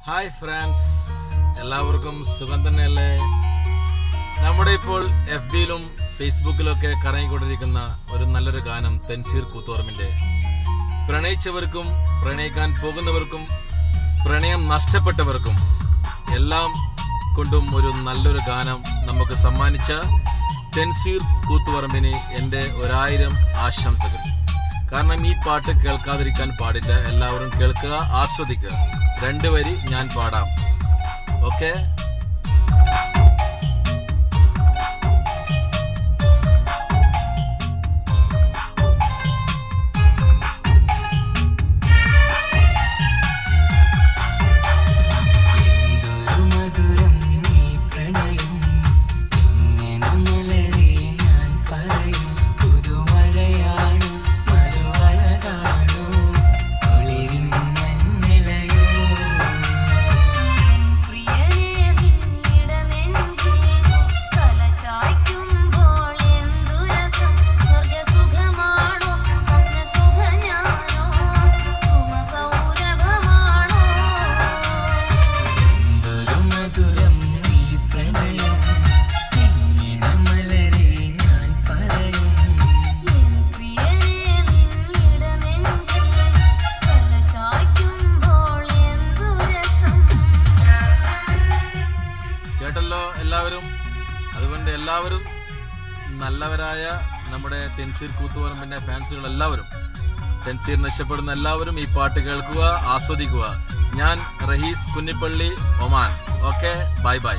Hi friends, എല്ലാവർക്കും സുഖം തന്നെയല്ലേ? നമ്മുടെ ഇപ്പോൾ FB-യിലും ഫേസ്ബുക്കിലൊക്കെ കറങ്ങിക്കൊണ്ടിരിക്കുന്ന ഒരു നല്ലൊരു ഗാനം തെൻസീർ കൂത്തുപറമ്പിന്റെ. പ്രണയിച്ചവർക്കും പ്രണയിക്കാൻ പോകുന്നവർക്കും പ്രണയം നഷ്ടപ്പെട്ടവർക്കും എല്ലാം കൊണ്ടും ഒരു നല്ലൊരു ഗാനം നമുക്ക് സമ്മാനിച്ച തെൻസീർ കൂത്തുപറമ്പിന് എൻ്റെ 1000 ആശംസകൾ. കാരണം ഈ പാട്ട് കേൾക്കാതിരിക്കാൻ പാടില്ല. എല്ലാവരും കേൾക്കുക, ആസ്വദിക്കുക. 2 വരി ഞാൻ പാടാം. ഓക്കെ? കേട്ടല്ലോ എല്ലാവരും. അതുകൊണ്ട് എല്ലാവരും നല്ലവരായ നമ്മുടെ തെൻസീർ കൂത്തുപറമ്പിന്റെ ഫാൻസുകൾ എല്ലാവരും, തെൻസീറിന് ഇഷ്ടപ്പെടുന്ന എല്ലാവരും ഈ പാട്ട് കേൾക്കുക, ആസ്വദിക്കുക. ഞാൻ Rahees Kunnappilly, Oman. Okay, bye bye.